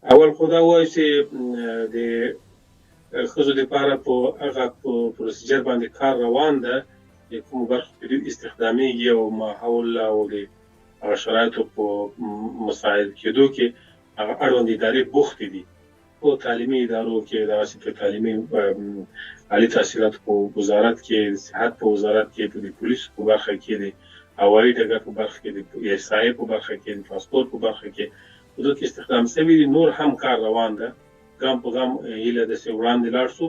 اول خو دا وایي چې د ښځو دپاره په هغه پروسیجر باندې کار روان ده د کومو برخو کې دوی استخدامیږي او ماحول او د هغه شرایطو په مساعد کېدو کې هغه اړوند ادارې بوختې دي. په تعلیمي ادارو کې دغسې په تعلیمي عالي تحصیلاتو په وزارت کې، د صحت په وزارت کې، په د پولیسو په برخه کې، د هوایي ډګر په برخه کې، د احصایې په برخه کې، د ترانسپورټ په برخه کې په دغو کې استخدام شوي دي. نور هم کار روان ده، ګام په ګام هیله ده چې وړاندې لاړ شو.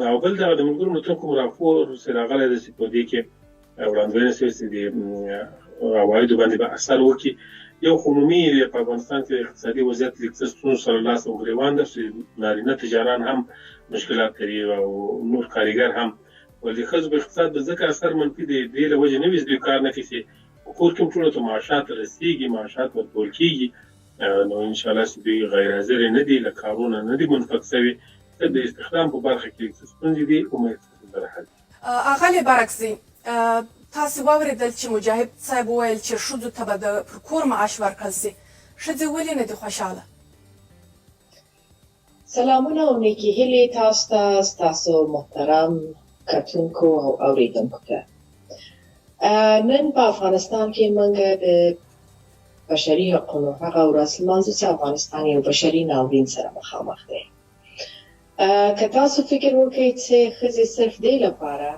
او بل دغه د ملګرو ملتونو کوم راپور چې راغلی ده چې په دې کې وړاندوینه شوې چې د عوایدو باندې به اثر وکړي. یو خو عمومي په افغانستان کې د اقتصادي وضعیت له اقتصادي ستونزو سره لاس او ګرېوان ده چې نارینه تجاران هم مشکلات لري او نور کارګر هم. ولې ښځو په اقتصاد به ځکه اثر منفي د دې له وجې نه وي چې دوی کار نه کوي چې په کور کې هم ټولو ته معاشات رسېږي، معاشات ورکول کېږي. نو انشاءالله چې دوی غیر حاضرې نه دي، له کارونه نه دي منفک شوي. د استخدام په برخه کې ستونزې دي، امید سره حل دي. اغلې برعکسي تاسې واورېدل چې مجاهد صاحب وویل چې ښځو ته به د پر کور معاش ورکړل سي. ښځې ولې نه دي خوشحاله؟ سلامونه او نیکې هیلې تاسو ته، ستاسو محترم کتونکو او اورېدونکو ته. نن په افغانستان کې موږ د بشري حقونو هغه ورځ لمانځو چې افغانستان یو بشري ناورین سره مخامخ دی. که تاسو فکر وکړئ چې ښځې صرف دې لپاره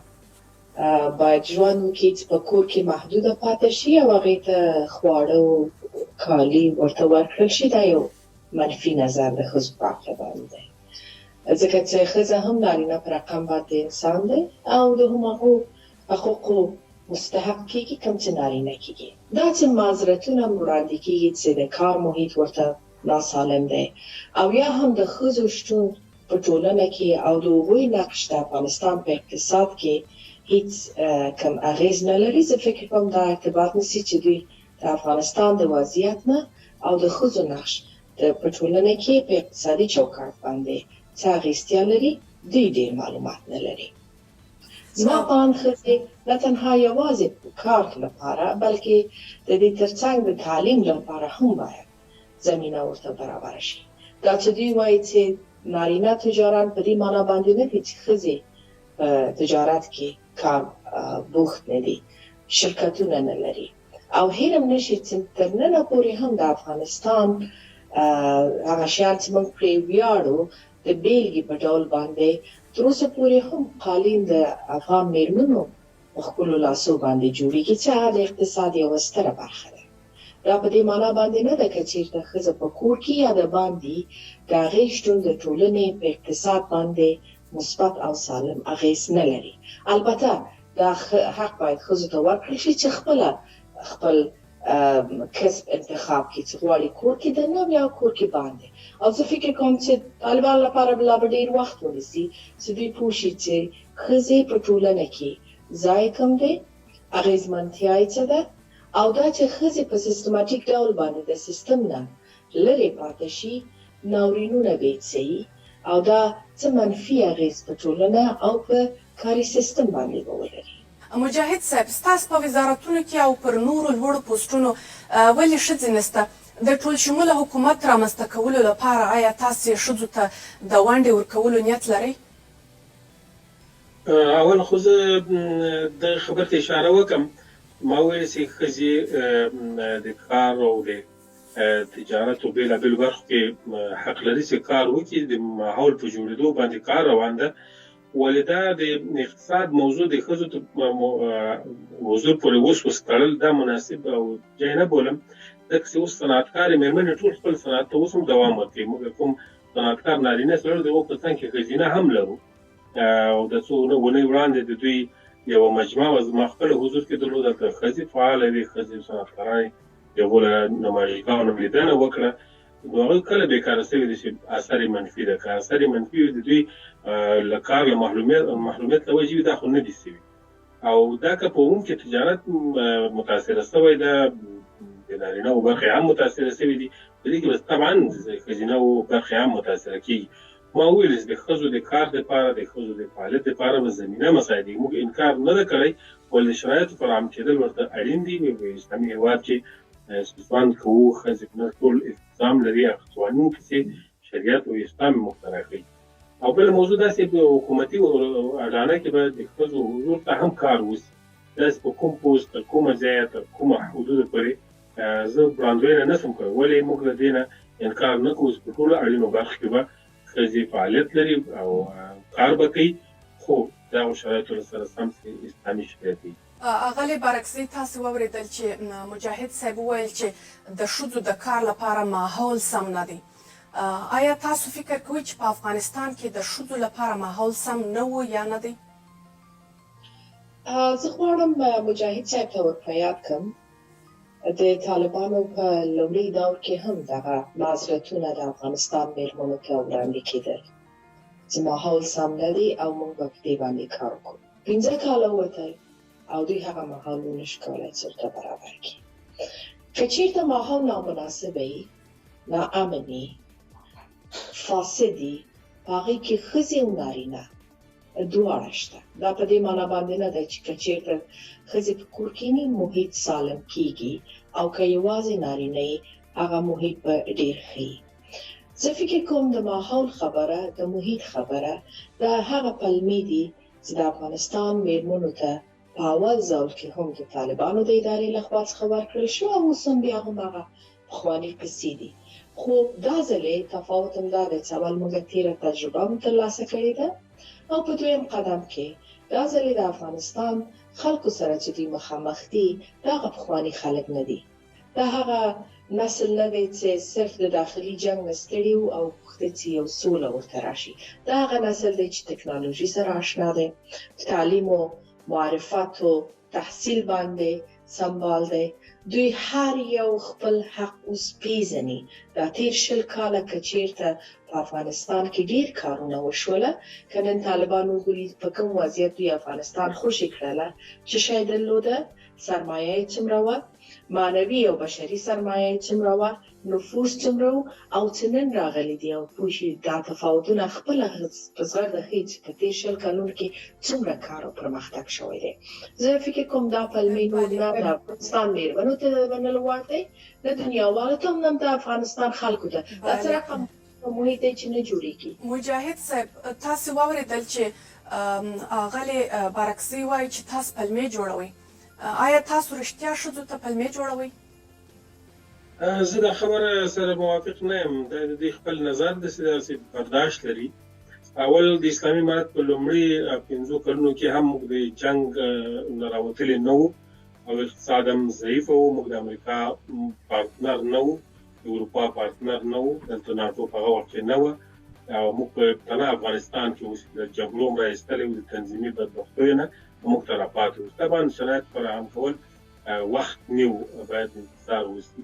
باید ژوند وکړي چې په کور کې محدوده پاتې شي او هغې ته خواړه او کالي ورته ورکړل شي، دا یو منفي نظر د ښځو په عقله باندې دی. ځکه چې ښځه هم نارینه په رقم باندې انسان دی او د هماغو حقوقو مستحق کېږي کوم چې نارینه کېږي. دا چې معذرتونه وړاندې کېږي چې د کار محیط ورته ناسالم دی او یا هم د ښځو شتون په ټولنه کې او د هغوی نقش د افغانستان په اقتصاد کې هیڅ کم اغیز نه لري، زه فکر کوم دا ارتباط نیسي چې دوی د افغانستان د وضعیت نه او د ښځو نقش په ټولنه کې په اقتصادي چوکاټ باندې څه اغیزتیا لري، دوی ډېر معلومات نه لري. زما په اند ښځې نه تنها یوازې کار لپاره بلکې د دې ترڅنګ د تعلیم لپاره هم باید زمینه ورته برابره شي. دا چې دوی وایي چې نارینه تجاران په دې معنا باندې نه دي چې ښځې په تجارت کې کار بوخت نه دي، شرکتونه نه لري. او هیرم نشي چې تر ننه پورې هم د افغانستان هغه شیان چې موږ پرې ویاړو د بیلګې په ډول باندې تر اوسه پورې هم قالین د افغان میرمنو په خپلو لاسو باندې جوړېږي چې هغه د اقتصاد یوه ستره برخه ده. دا په دې معنا باندې نه ده که چېرته ښځه په کور کې یا د باندې د هغې شتون د ټولنې په اقتصاد باندې مثبت او سالم اغیز نه لري. البته دا حق باید ښځو ته ورکړل شي چې خپل کسب انتخاب کړي چې غواړي کور کې دننه یا کور کې باندې. او زه فکر کوم چې طالبانو لپاره به لا به ډېر وخت ونیسي چې دوی پوه شي چې ښځې په ټولنه کې ځای کم دی، اغیزمنتیا یې څه ده، او دا چې ښځې په سیستماتیک ډول باندې د سیستم نه لرې پاتې شي، ناورینونه به یې څه او دا څه منفي اغیز په ټولنه او په کاري سیستم باندې به ولري. مجاهد صاحب، ستاسو په وزارتونو کې او پر نورو لوړو پوسټونو ولې ښځې نشته؟ د ټول شموله حکومت رامنځته کولو لپاره آیا تاسې ښځو ته د ونډې ورکولو نیت لرئ؟ اول خو زه دغه خبرې ته اشاره وکړم. ما وویل چې ښځې د کار او د تجارت او بېلابېلو برخو کې حق لري چې کار وکړي. د ماحول په جوړېدو باندې کار روان ده. ولې دا د اقتصاد موضوع د ښځو موضوع پورې اوس تړل دا مناسب او ځای نه بولم، ځکه چې اوس صنعتکارې مېرمنې ټول خپل صنعت ته اوس هم دوام ورکوي. موږ کوم صنعتکار نارینه سره د هغو په څنګ کې ښځینه هم لرو. او د څو اونۍ وړاندې د دوی یوه مجمع وه، زما خپله حضور کې درلود، هلته ښځې فعاله وې، ښځې صنعتکارانې د هغو له نمایشګانو لیدنه وکړه. نو هغوی کله بېکاره شوي دي چې اثر یې منفي ده. که اثر یې منفي وي د دوی له کار له محرومیت له وجې وي، دا خو نه دي شوي. او دا که په عموم کې تجارت متاثره شوی ده، د نارینه‌و برخې هم متاثره شوي دي، په دې کې به طبعا ښځینه‌و برخې هم متاثره کېږي. ما وویل چې د ښځو د کار دپاره، د ښځو د فعالیت دپاره به زمینه مساعدې موږ انکار نه ده کړی، ولې د شرایطو فراهم کېدل ورته اړین دي. په اسلامي هېواد کې ژوند کوو ښځې نه ټول التزام لري هغه قوانینو کې چې شریعت او اسلام مخترع کړي. او بله موضوع داسې په حکومتي اعلانه کې به د ښځو حضور ته هم کار وشي، داسې په کوم پوسټ تر کومه ځایه تر کومه حدوده پورې زه وړاندوینه نه شم کولی، ولې موږ له دې نه انکار نه کوو چې په ټولو اړینو برخو کې به ښځې فعالیت لري او کار به کوي، خو د هغو شرایطو سره سم چې اسلامي شریعت دی. اغلې بارکزي تاسو واورېدل چې مجاهد صاحب وویل چې د ښځو د کار لپاره ماحول سم نه دی. آیا تاسو فکر کوئ چې په افغانستان کې د ښځو لپاره ماحول سم نه و یا نه دی؟ زه غواړم مجاهد صاحب ته ور په یاد کړم د طالبانو په لومړي دور کې هم دغه معذرتونه د افغانستان مېرمنو ته وړاندې کېدل چې ماحول سم نه دی او موږ به په دې باندې کار وکړو. 15 کاله ووتل او دوی هغه ماحول ونشو کولی چې ورته برابر کړي. که چېرته ماحول نامناسب وي، ناامن وي، فاسد وي، په هغې کې ښځې او نارینه دواړه شته. دا په دې معنا باندې نه ده چې که چېرته ښځې په کور کښېني محیط سالم کېږي او که یوازې نارینه یي هغه محیط به ډېر ښه وي. زه فکر کوم د ماحول خبره، د محیط خبره دا هغه پلمې دي چې د افغانستان مېرمنو ته په اول ځل کې هم د طالبانو د ادارې لخوا څخه ورکړل شو او اوس هم بیا هم هغه پخواني قصې دي. خو دا ځلې تفاوت هم دا دی چې اول موږ تېره تجربه هم ترلاسه کړې ده او په دویم قدم کې دا ځلې د افغانستان خلکو سره چې دوی مخامخ دي دا هغه پخواني خلک نه دي. دا هغه نسل نه دی چې صرف د داخلي جنګ نه ستړي وو او غوښتل چې یو سوله ورته راشي. دا هغه نسل دی چې ټکنالوژي سره اشنا دی، تعلیم و معرفت و تحصیل باندې سمبال دی. دوی هر یو خپل حق اوس پیژني. دا تېر 20 کاله که چېرته په افغانستان کې ډېر کارونه وشوله، که نن طالبانو وګوري په کوم وضعیت دوی افغانستان خوشې کړله، څه شی درلوده، سرمایه یې څومره وه، معنوي او بشري سرمایه یې څومره وه، نفوس څومره و، او چې نن راغلي دي او پوه شي دا تفاوتونه خپله په زغرده ښیي چې په تېر 20 کلونو کې څومره کار او پرمختګ شوی دی. زه فکر کوم دا پلمې نور نه د افغانستان مېرمنو ته د منلو وړ دی، نه دنیاوالو ته هم نه د افغانستان خلکو ته. دا څه رقم محیط دی چې نه جوړېږي. مجاهد صاحب تاسو واورېدل چې اغلې بارکزي وایي چې تاسو پلمې جوړوئ. آیا تاسو رښتیا ښځو ته پلمې جوړوئ؟ زه دا خبره سره موافق نه یم. دا د دې خپل نظر داسې برداشت لري. اول د اسلامي امارت په لومړي 15 کلونو کې هم موږ د جنګ نه راوتلي نه وو او اقتصاد هم ضعیف وو، موږ د امریکا پارتنر نه وو، د اروپا پارتنر نه وو، دلته ناټو په هغه وخت کې نه وه او موږ په تنه افغانستان کې اوس د جګړو هم راایستلی وو، د تنظیمي بدبختیو نه موږ ته راپاتې وو. طبعا شرایط فراهم کول وخت نیو، باید انتظار وشي.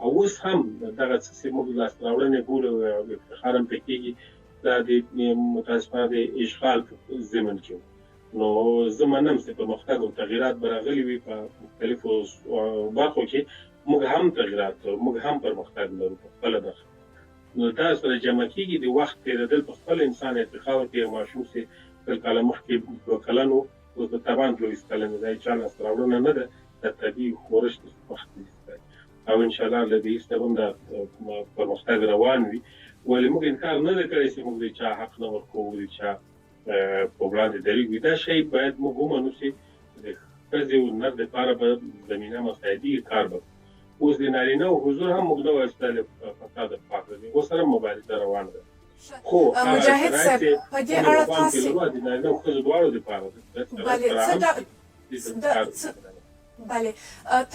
او اوس هم دغه څه چې موږ لاسته راوړنې ګورو او افتخار هم پرې کېږي، دا د متاسفانه د اشغال په ضمن کې وو. نو زه منم چې پرمختګ او تغیرات به راغلي وي په مختلفو برخو کې، موږ هم تغیرات لرو، موږ هم پرمختګ لرو په خپله برخه. نو دا سره جمع کېږي د وخت تېرېدل په خپل انسان ارتقا ورکوي. یو ماشوم چې 2 کاله مخکې 2 کلن و، اوس به طبعا 23 کلن دی. دا چا لاسته راوړنه نه ده، دا طبیعي ښورښ د وخت دی او انشاءالله له دې سبب هم دا پرمختګ روان وي. ولې موږ انکار نه دی کړی چې موږ د چا حق نه ورکوو، د چا په وړاندې دریږو. دا شی باید موږ ومنو چې د ښځې او نر دپاره به زمینه مساعدي کار به اوس د نارینه او حضور هم موږ نه وایستلی فساد پاک دی، اوس سره مبارزه روانه ده. خو مجاهد صاحب په دې اړه تاسې د نارینه او ښځو دواړو دپاره بله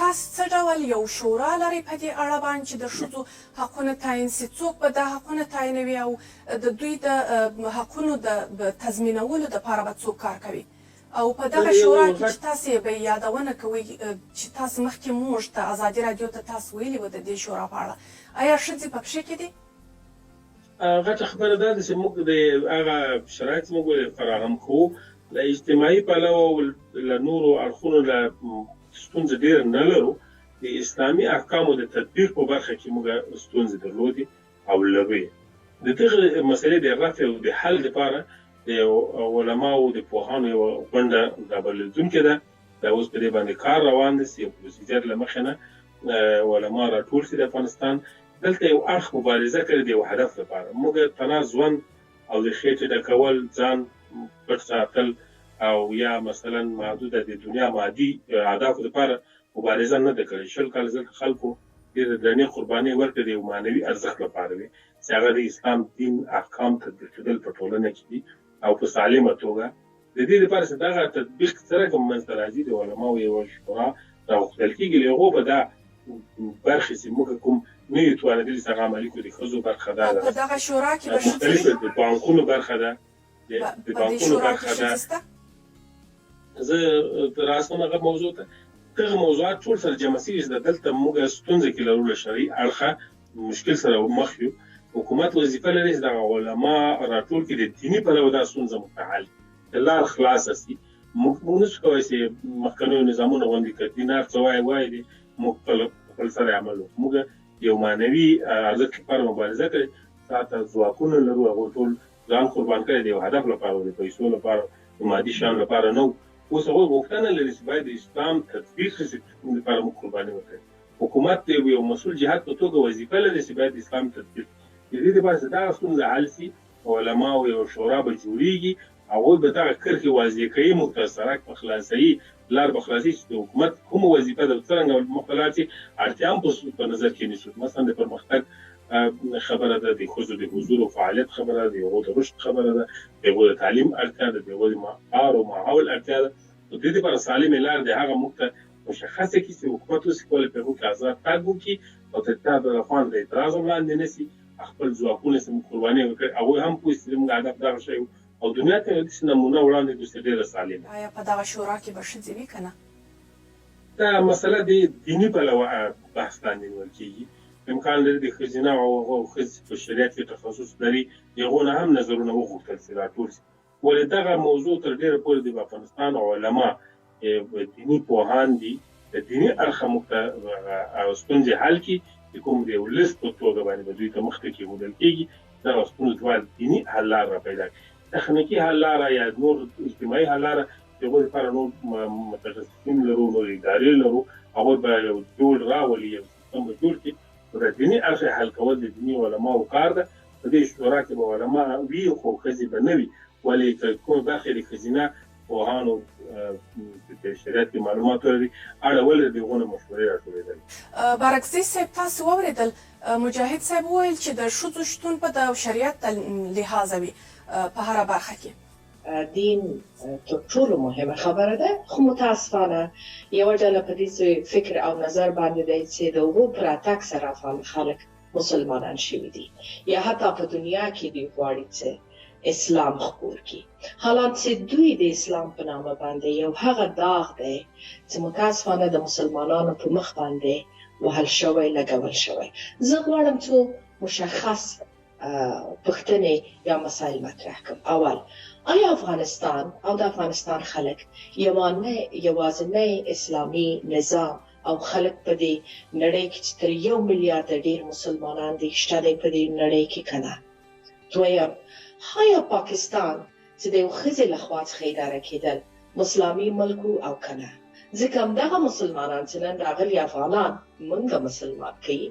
تاسو څه ډول یو شورا لرئ په دې اړه باندې چې د ښځو حقونه تعیین سي؟ څوک به دا حقونه تعیینوي او د دوی د حقونو د تضمینولو دپاره به څوک کار کوي؟ او په دغه شورا کې چې تاسې به یادونه کوئ چې تاسو مخکې موږ ته ازادي راډیو ته تاسو ویلي وو د دې شورا په اړه، آیا ښځې په پښې کې دي؟ غټه خبره دا ده چې موږ د هغه شرایط موږ فراهم کوو. له اجتماعي پلوه او له نورو اړخونو له ستونزې ډېر نه لرو. د اسلامي احکامو د تطبیق په برخه کې موږ ستونزې درلودې او لرو یې. د دغه مسلې د رفع او د حل لپاره د علماو د پوهانو یوه غونډه رابللونکې ده. دا اوس په دې باندې کار روان دی چې پروسیجر له مخې نه علما راټول شي د افغانستان دلته یو اړخ مبارزه کړې د یو هدف لپاره موږ تنازون او د خېټې ډکول ځان پټ ساتل او یا مثلا محدوده د دنیا مادي اهدافو لپاره مبارزه نه ده کړې. شل کال ځکه خلکو ډېرې درنې قربانۍ ورکړې د یو معنوي ارزښت لپاره وي چې هغه د اسلام دین احکام تطبیق کېدل په ټولنه کې دي او په سالمه توګه. د دې لپاره چې دغه تطبیق څرنګه منځته راځي د علماو یوه شورا راغوښتل کېږي له هغو به دا برخې چې موږ کوم نه یو توانېدلي چې هغه عملي کړو د ښځو برخه ده په دغه شورا کې به مختلفه د بانکونو برخه ده د بانکونو برخه ده. زه راستم هغه موضوع ته دغه موضوعات ټول سره جمع شوي چې دلته موږ ستونزه کې لرو له شرعي اړخه مشکل سره مخ یو. حکومت وظیفه لري چې د علما راټول کړي د دیني پلوه دا ستونزه متحل لار خلاصه شي. موږ نشو کولی چې مخکنیو نظامونو غوندې که دینار څه وایي دی موږ خپل سره عمل وکړو. موږ یو معنوي ارزښت لپاره مبارزه کړې ساته ځواکونه لرو هغوی ټول ځان قربان کړی د یو هدف لپاره د پیسو لپاره د مادي شیانو لپاره نه و. اوس هغوی غوښتنه لري چې باید د اسلام تطبیق شي لپاره موږ قرباني وکړو. حکومت د یو مسؤل جهات په توګه وظیفه لري چې باید د اسلام تطبیق د دې لپاره چې دغه ستونزه حل شي علماو یو شورا به جوړیږي هغوی به دغه کرښې واضح کوي موږ ته سړک به خلاصوي لار به خلاصوي چې د حکومت کومه وظیفه ده څرنګه مخ ته لاړ شي اړتیا هم په نظر کې نیسو. مثلا د پرمختګ خبره ده د ښځو د حضور او فعالیت خبره ده د هغو د رشد خبره ده د هغو د تعلیم اړتیا ده د هغو د کار او ماحول اړتیا ده. د دې لپاره سالمې لار د هغه موږ ته مشخصه کړي چې حکومت اوسې کولی په هغو کې آزاد تګ وکړي او تر تا د افغان د اعتراض هم لاندې نه شي خپل ځواکونه چې موږ قرباني وکړي هغوی هم پوه شي چې موږ هدف دغه شی و او دنیا ته یو داسې نمونه وړاندې کړو چې ډېره سالمه. آیا په دغه شورا کې به ښځې وي که نه؟ دا مسله د دیني پلوه بحث لاندې نیول کېږي. امکان لري د ښځینه او هغو ښځې په شریعت کې تخصص لري د هغو نه هم نظرونه وغوښتل شي راټول شي. ولې دغه موضوع تر ډېره پورې د افغانستان علما دیني پوهان دي د دیني اړخه موږ ته ستونزې حل کړي چې کوم د یو لیست په توګه باندې به دوی ته مخته کېښودل کېږي دغه ستونزې باید دیني حل لاره را پیدا کړي. تخنیکي حل لاره یا نور اجتماعي حل لاره د هغوی لپاره نور متخصصین لرو نور ادارې لرو هغوی به یو ډول راولي یو سیستم به جوړ کړي خو د دیني اړخه حل کول د دیني علماو کار ده. په دې شورا کې به علما وي خو ښځې به نه وي ولې که کومه برخه د ښځینه پوهانو د شریعت کې معلومات لري اړول د هغو نه مشورې راټولېدل. بارکزي صاحب تاسو واورېدل مجاهد صاحب وویل چې د ښځو شتون به د شریعت لحاظه وي په هره برخه کې. دین تر ټولو مهمه خبره ده خو متاسفانه یوه ډله په دې فکر او نظر باندې دی چې د هغو په راتګ سره خلک مسلمانان شوي دي یا حتی په دنیا کې دوی غواړي چې اسلام خپور کړي حالانکه چې دوی د اسلام په نامه باندې یو هغه داغ دی چې متاسفانه د مسلمانانو په مخ باندې وهل شوی لګول شوی. زه غواړم څو مشخص پوښتنې یا مسایل مطرح کړم. اول آیا افغانستان او د افغانستان خلک یوازینی اسلامي نظام او خلک په دې نړۍ کې چې تر 1 میلیارډ ډېر مسلمانان دي شته دی په دې نړۍ کې که نه؟ دویم آیا پاکستان چې د یو ښځې لخوا څخه اداره کېدل اسلامي ملک او که نه؟ ځکه همدغه مسلمانان چې نن راغلي افغانان موږ مسلمان کوي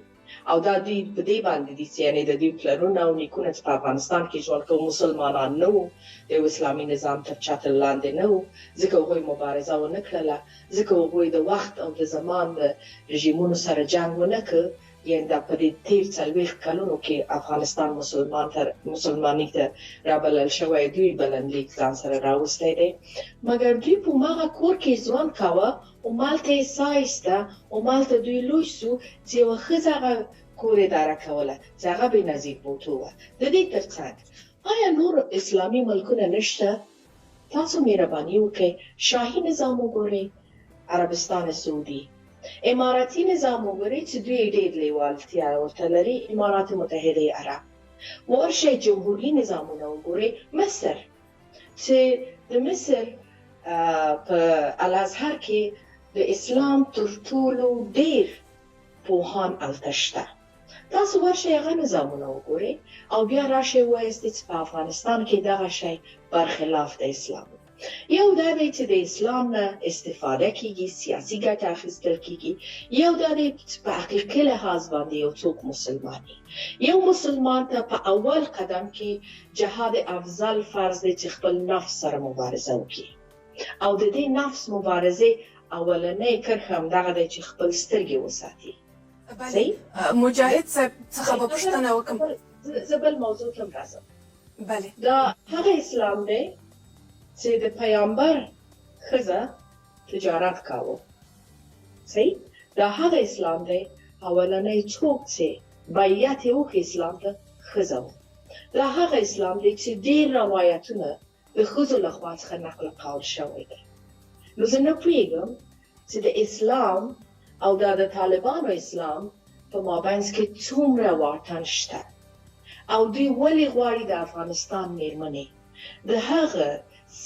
او دا دوی په دې باندې دي چې یعنې د دوی پلرونه او نیکونه چې په افغانستان کې ژوند کوي مسلمانان نه وو د یو اسلامي نظام تر چتر لاندې نه وو ځکه هغوی مبارزه ونه کړله ځکه هغوی د وخت او د زمان د رژیمونو سره جنګ ونه کړ یعنې دا په دې تېر 40 کلونو کې افغانستان مسلمانۍ ته رابلل شوی دوی بلنلیک ځان سره راوستی دی مګر دوی په هماغه کور کې ژوند کاوه همالته یې ساه ایسته همالته دوی لوی سو چې یوه ښځه هغه کور اداره کوله چې هغه بېنظیر بوټو وه. د دې تر څنګ آیا نور اسلامي ملکونه نشته؟ تاسو مهرباني وکړئ شاهي نظام وګورئ عربستان سعودي اماراتي نظام وګورئ چې دوی ډېر لیوالتیا ورته لري امارات متحده عرب. ورشئ جمهوري نظامونه وګورئ مصر چې د مصر په الازهر کې د اسلام تر ټولو ډېر پوهان هلته شته. تاسو ورشئ هغه نظامونه وګورئ او بیا راشئ ووایاست چې په افغانستان کې دغه شی برخلاف د اسلام. یو دا دی چې د اسلام نه استفاده کیږي، سیاسي ګټه اخیستل کیږي. یو دا دی چې په حقیقي لحاظ باندې یو څوک مسلمان دی. یو مسلمان ته په اول قدم کې جهاد افضل فرض دی چې خپل نفس سره مبارزه وکړي، او د دې نفس مبارزې اولنۍ کرښه همدغه دی چې خپل سترګې وساتي. بله مجاهد صاحب څخه به پوښتنه وکړم. زه بل موضوع ته راځم. بله دا هغه اسلام دی چې د پیغمبر ښځه تجارت کاوه. صحیح؟ دا هغه اسلام دی اولنی څوک چې بیعت یې وکړ اسلام ته ښځه وه. دا هغه اسلام دی چې ډېر روایتونه د ښځو لخوا څخه نقل قول شوی دی. نو زه نه پوهېږم چې د اسلام او دا د طالبانو اسلام په مابینځ کې څومره واټن شته، او دوی ولې غواړي د افغانستان میرمنې د هغه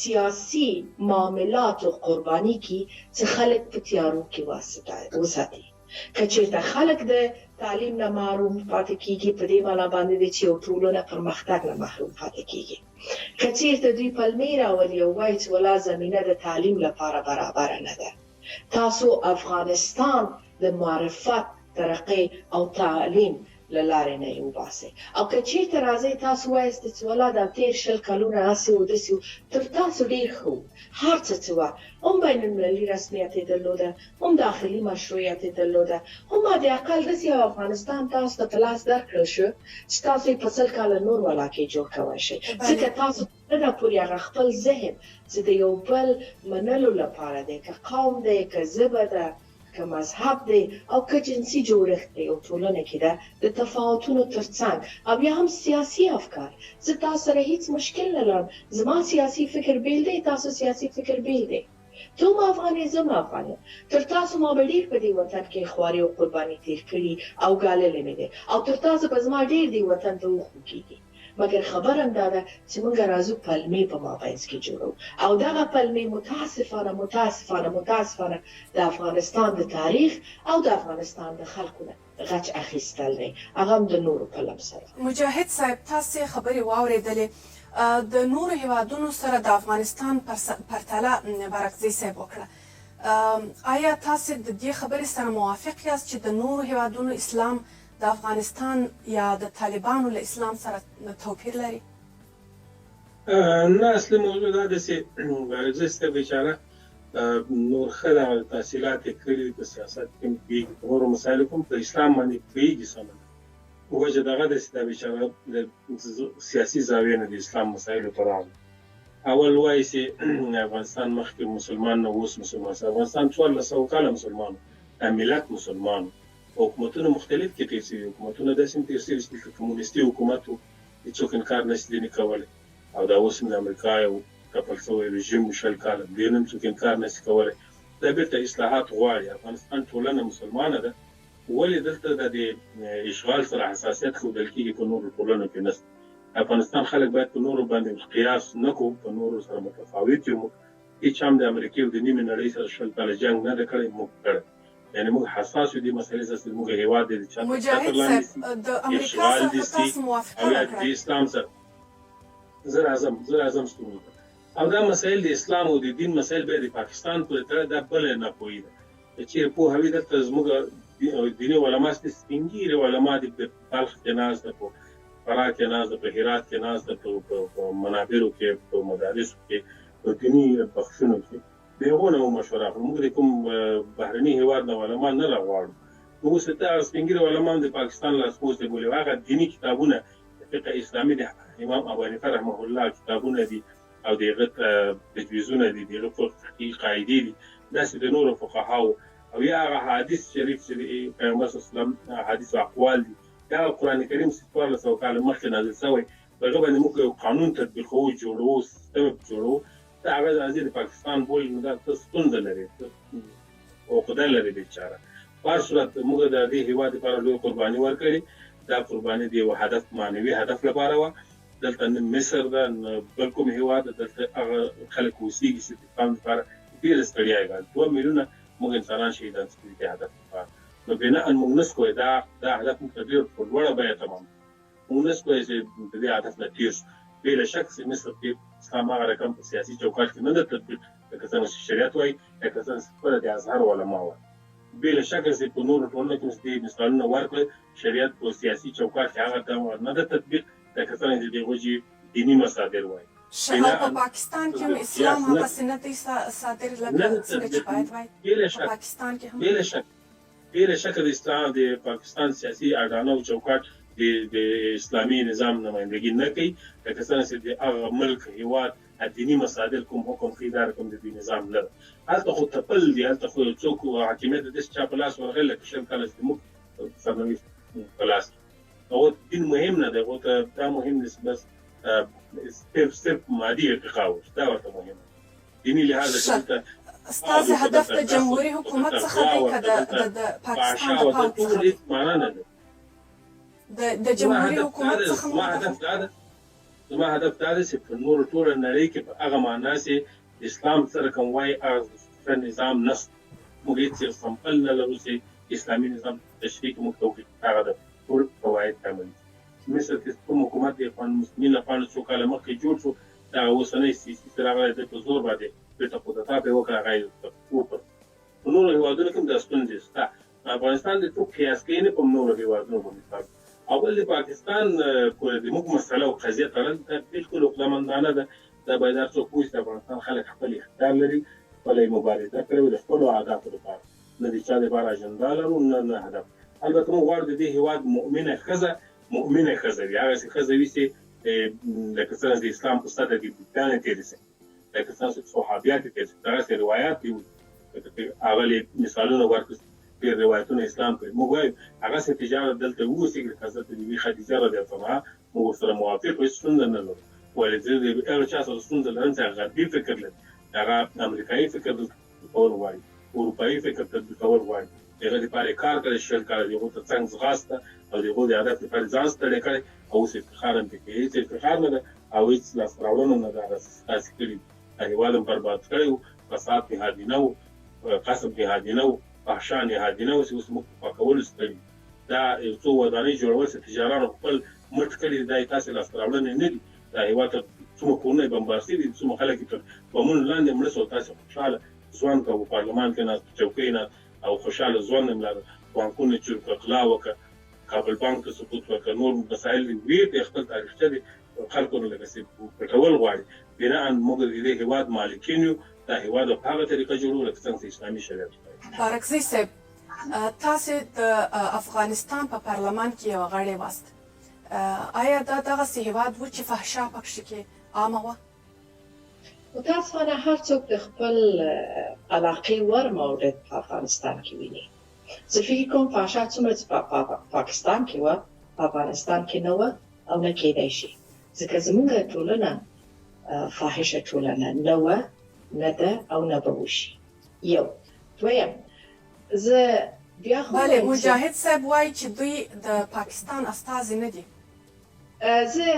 سیاسي معاملاتو قرباني کړي چې خلک په تیارو کې وساتي. که چېرته خلک د تعلیم نه محروم پاتې کېږي، په دې معنا باندې دی چې یو ټولنه پرمختګ نه محروم پاتې کېږي. که چېرته دوی پلمې راولي او وایي چې ولا زمینه د تعلیم لپاره برابره نه ده، تاسو افغانستان د معرفت، ترقۍ او تعلیم له لارې نه یې وباسئ. او که چېرته راځئ تاسو وایاست چې ولا دا تېر 20 کلونه هسې و داسې و، تر تاسو ډېر ښه و، هر څه چې وه، هم بین المللي رسمیت یې درلوده، هم داخلي مشروعیت یې درلوده، هم حداقل داسې یو افغانستان تاسو ته په لاس درکړل شو چې تاسو یې په 100 کاله نور ولاکې جوړ کوی شئ. ځکه تاسو نه پورې هغه خپل ذهن چې د یو بل منلو لپاره دی، که قوم دی، که ژبه ده، که مذهب دی، او که جنسي جوړښت دی، یو ټولنه کې ده د تفاوتونو ترڅنګ، او یا هم سیاسي افکار. زه تاسو سره هیڅ مشکل نه لرم، زما سیاسي فکر بیل دی، تاسو سیاسي فکر بیل دی، ته هم افغان یې، زه هم افغان یم. تر تاسو ما به ډېر په دې وطن کې خواري او قرباني تېر کړي او ګاللې مې دی، او تر تاسو به زما ډېر دې وطن ته وخو کېږي. مګر خبره همدا ده چې موږ راځو پلمې په مابینځ کې جوړو، او دغه پلمې متاسفانه د افغانستان د تاریخ او د افغانستان د خلکو نه غچ اخیستل دی، هغه هم د نورو په لمس سره. مجاهد صاحب تاسې خبرې واورېدلې، د نورو هیوادونو سره د افغانستان پرتله برکزی صاحب وکړه. آیا تاسې د دې خبرې سره موافق یاست چې د نورو هیوادونو اسلام د افغانستان یا د طالبانو له اسلام سره توپیر لري؟ نه، اصلي موضوع دا ده چې برکزی صاحب بیچاره نور ښه ډول تحصیلات یې کړي، په سیاست کې پوهېږي، په نورو مسایلو کې هم په اسلام باندې پوهېږي سمه. وجه دغه ده چې دا بیچاره د سیاسي زاویې نه د اسلام مسایلو ته راغلی. اول وایي چې افغانستان مخکې مسلمان نه، اوس مسلمان. افغانستان 1400 کاله مسلمان، ملت مسلمان، حکومتونه مختلف کې تېر شوي، حکومتونه داسې هم تېر شوي چې دلته کمونیستي حکومت و، هېڅوک انکار نشي ځینې کولی، او دا اوس هم د امریکا یو کپل شوی رژیم 20 کاله، دې هم څوک انکار نشي کولی. دا بېرته اصلاحات غواړي. افغانستان ټولنه مسلمانه ده، ولې دلته د اشغال سره حساسیت ښودل کېږي، په نورو ټولنو کې نشته. افغانستان خلک باید په نورو باندې قیاس نه کړو، په نورو سره متفاوت یو. هېچ هم د امریکې او د نیمې نړۍ سره 20 کاله جنګ نه ده کړی، موږ کړی. یعنې موږ حساس یو دې مسئلې سره چې زموږ هېواد دی د چا تر مجاهد صاحب د امریکا څخه تاسو موافقه او یا د اسلام سره زه راځم ستونزو ته. او دا مسایل د اسلام او د دین مسایل بیا د پاکستان پورې تړلي، دا بله ناپوهي ده. که چېرې پوهوي دلته زموږ دیني علما چې سپین ږیري علما دي، په بلخ کې ناست ده، په فراه کې ناست ده، په هرات کې ناست ده، په منابرو کې، په مدارسو کې، په دیني بخشونو کې د هغو نه مو مشوره اخلو. موږ د کوم بهرني هېواد نه علما نه راغواړو. موږ اوس هغه سپین ږیري علما هم د پاکستان لاسپوڅ دي بولي، هغه دیني کتابونه د فقه اسلامي د امام ابو حنیفه رحمه الله کتابونه دي، او د هغه تجویزونه دي، د هغه فقهي قاعدې دي، داسې د نورو فقهاو، او یا هغه حدیث شریف چې د پیغمبر صلی الله علیه وسلم حدیث او اقوال دي، یا قرآن کریم 1400 کاله مخکې نازل شوی، په هغه باندې موږ یو قانون تطبیقوو، جوړوو، سیستم جوړوو. دا هغه راځي د پاکستان بولي، نو دا څه ستونزه لري، عقده لري بیچاره. په هر صورت موږ د دې هېواد لپاره لویه قرباني ورکړې. دا قرباني د یو هدف، معنوي هدف لپاره وه. دلته نه مصر ده، نه بل کوم هېواد ده، دلته هغه خلک اوسېږي چې د اسلام لپاره ډېره ستړیا یې 2 میلیونه موږ انسانان شهیدان شوي دي هدف لپاره. نو بناءً موږ نه شو کولی دا هدف موږ ته ډېر په لوړه بیه تمام، موږ نه شو کولی چې د دې هدف نه تېر شو. بلا شک چې مصر کې اسلام هغه رقم په سیاسي چوکاټ کې نه ده تطبیق لکه څنګه چې شریعت وایي لکه څنګه چې خپله د ازهر علما وایي بلا شکه چې په نورو ټولنو کې دې مثالونه ورکړل شریعت په سیاسي چوکاټ کې هغه ډول نه ده تطبیق لکه څنګه چې دغه چې دیني مصادر وایي په پاکستان کې هم اسلام هغسې نه دی صادر لکه څنګه چې باید وایي په پاکستان کې هم بلا شکه د اسلام د پاکستان سیاسي اډانه او چوکاټ د اسلامي نظام نمایندګي نه کوي لکه څنګه چې د هغه ملک هیواد دیني مصادر کوم حکم کوي دا کوم د دې نظام نه ده هلته خو تپل دي هلته خو څوک حاکمیت د داسې چا په لاس ورغلی لکه شل کاله چې موږ سرنوشت په لاس هغه دین مهم نه دی هغه ته دا مهم دی بس صرف مادي ارتقا دا ورته مهم دیني لحاظ ته ستاسې هدف د جمهوري حکومت څخه دی که د پاکستان د پوځ څخه دی معنا نه ده د جمهوري حکومت څخه زما هدف دا ده چې په نورو ټوله نړۍ کې په هغه معنا چې اسلام سره کوم وایي هغه نظام نشته موږ هېڅ سمپل نه لرو چې اسلامي نظام تشریح کې موږ توقیف هغه د ټول فواید کامل مثل چې کوم حکومت د اخوان المسلمین لپاره څو کاله مخکې جوړ شو دا اوسنی سیاسي سره هغه د په زور باندې بیرته کودتا پرې وکړه هغه یې وکړ په نورو هېوادونو کې هم دا ستونزې شته افغانستان د څوک قیاس کوي نه په نورو هېوادونو باندې اول د پاکستان د موږ مسله او قضیه تړل دا بالکل عقلمندانه ده دا باید هر څوک پوه شي د افغانستان خلک خپل اختیار لري خپله یې مبارزه کړې وي د خپلو اهدافو لپاره نه د چا دپاره اجنډا لرو نه هدف البته موږ غواړو د دې هېواد مؤمنه ښځه وي هغسې ښځه وي چې لکه څنګه د اسلام په سطحه کې بیتیانې تېرې شي لکه څنګه چې صحابیات یې تېر شي دغسې روایات دي اغلې مثالونه ورکړي ډېر روایتونه اسلام کوي موږ وایو هغسې تجارت دلته واوسېږي لکه حضرت بیبي خدیجه رضی الله عنها موږ ورسره موافق هېڅ ستونزه نه لرو ولې زه د هغه چا سره ستونزه لرم چې هغه غربي فکر لري هغه امریکایي فکر تطبیقول غواړي اروپایي فکر تطبیقول غواړي د هغه دپاره یې کار کړی شل کاله د هغو تر څنګ ځغاسته او د هغو د هدف لپاره ځان ستړی کړی او اوس افتخار هم پکې هېڅ افتخار نه ده او هېڅ لاسته راوړنه نه ده هغسې ستاسې کړي هېواد هم برباد کړی و فساد نهادي نه و قصب نهادي نه و فحشا نهادي نه و چې اوس موږ په پاکولو ستړي دا یو څو ودانۍ جوړول چې تجارانو خپل مټ کړي دا یې تاسې لاسته راوړنې نه دي دا هېواد ته څومره کورونه یې بمبار شوي دي څومره خلک یې تر بمونو لاندې مړه شول تاسې خوشحاله ژوند کوو په پارلمان کې ناست په چوکۍ ناست او خوشحاله ژوند یې ملاده بانکونه چور کړه غلا وکړه کابل بانک ته سقوط وکړه نور مسایل دي ویې خپل تاریخچه دي خلکو نه لږسې پټول غواړي بناء موږ د دې هېواد مالکین یو دا هېواد په هغه طریقه جوړو لکه څنګه چې اسلامي شریعت وایي بارکزی صاحب تاسې د افغانستان په پارلمان کې یوه غړې واست آیا دا دغسې هېواد و چې فحشا پکښې کې عامه وه متاسفانه هر څوک د خپل علاقې وړ مورد په افغانستان کې ویني زه فکر کوم فحشا څومره چې په پاکستان کې وه په افغانستان کې نه وه او نه کېدی شي ځکه زموږ ټولنه فاحشه ټولنه نه وه نه ده او نه به وشي یو دویم زه بیا خو بله مجاهد صاحب وایي چې دوی د پاکستان استازي نه دي زه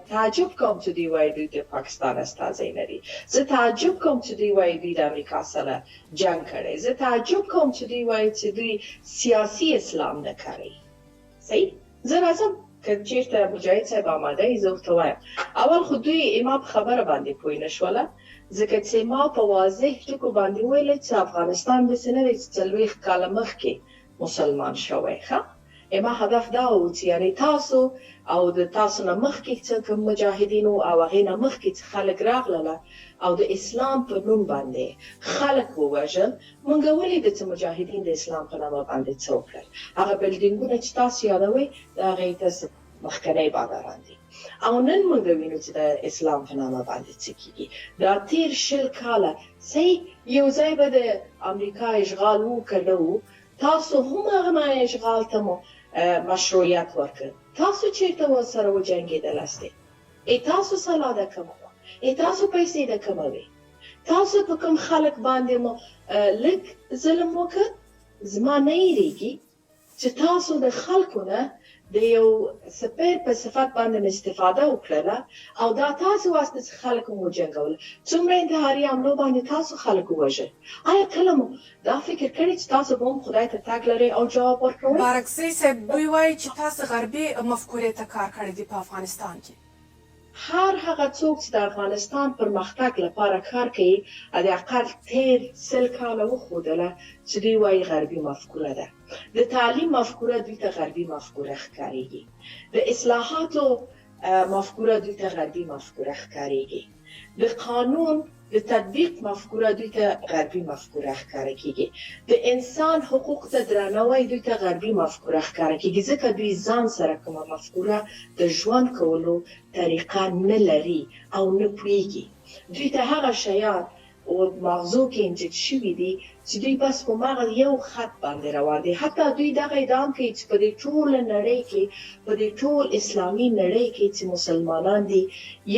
تعجب کوم چې دوی وایي دوی د پاکستان استازی نه دي زه تعجب کوم چې دوی وایي دوی د امریکا سره جنګ کړی زه تعجب کوم چې دوی وایي چې دوی سیاسي اسلام نه کوي صحیح زه راځم که چېرته مجاهد صاحب آماده یې زه ورته وایم اول خو دوی ما په خبره باندې پوه نه شوله ځکه چې ما په واضح ټکو باندې وویل چې افغانستان داسې نه دی چې 40 کاله مخکې مسلمان شوی ښه ما هدف دا و چې یعنې تاسو او د تاسو نه مخکې چې کوم مجاهدین او هغې نه مخکې چې خلک راغلله او د اسلام په نوم باندې خلک ووژل موږ ولیدل چې مجاهدین د اسلام په نامه باندې څه وکړل هغه بلډینګونه چې تاسو یادوئ د هغې داسې مخکنی باداران دي او نن موږ وینو چې د اسلام په نامه باندې څه کېږي دا تېر 20 کاله صحیح یو ځای به د امریکا اشغال و که نه و تاسو هم هغه اشغال ته مو مشروعیت ورکړ تاسو چېرته ورسره وجنګېدلاستئ تاسو سلا ده کومه وه تاسو پیسې ده کومه وې تاسو په کوم خلک باندې مو لږ ظلم وکړ زما نه هېرېږي چې تاسو د خلکو نه د یو سپیر په صفت باندې استفاده وکړله او دا تاسو واسطه چې خلک مو وجنګول څومره انتحاري حملو باندې تاسو خلک ووژل آیا کله مو دا فکر کړی چې تاسو به هم خدای ته تګ لرئ او جواب ورکوئ بارکزی صاحب دوی وایي چې تاسو غربي مفکورې ته کار کړی دی په افغانستان کې هر هغه څوک چې د افغانستان پرمختګ لپاره کار کوي د اقل تیر 100 کاله وښودله چې دوی وایي غربي مفکوره ده. د تعلیم مفکوره دوی ته غربي مفکوره ښکارېږي. د اصلاحاتو مفکوره دوی ته غربي مفکوره ښکارېږي. د قانون د تطبیق مفکوره دوی ته غربي مفکوره ښکاره کیږي. د انسان حقوق ته درناوی دوی ته غربي مفکوره ښکاره کیږي، ځکه دوی ځان سره کومه مفکوره د ژوند کولو طریقه نه لري او نه پوهیږي. دوی ته هغه شیان او مغزو کې انجکټ شوي دي چې دوی بس په مغز یو خط باندې روان دي. حتی دوی دغه ادعا کوي چې په دې ټوله نړۍ کې، په دې ټول اسلامي نړۍ کې چې مسلمانان دي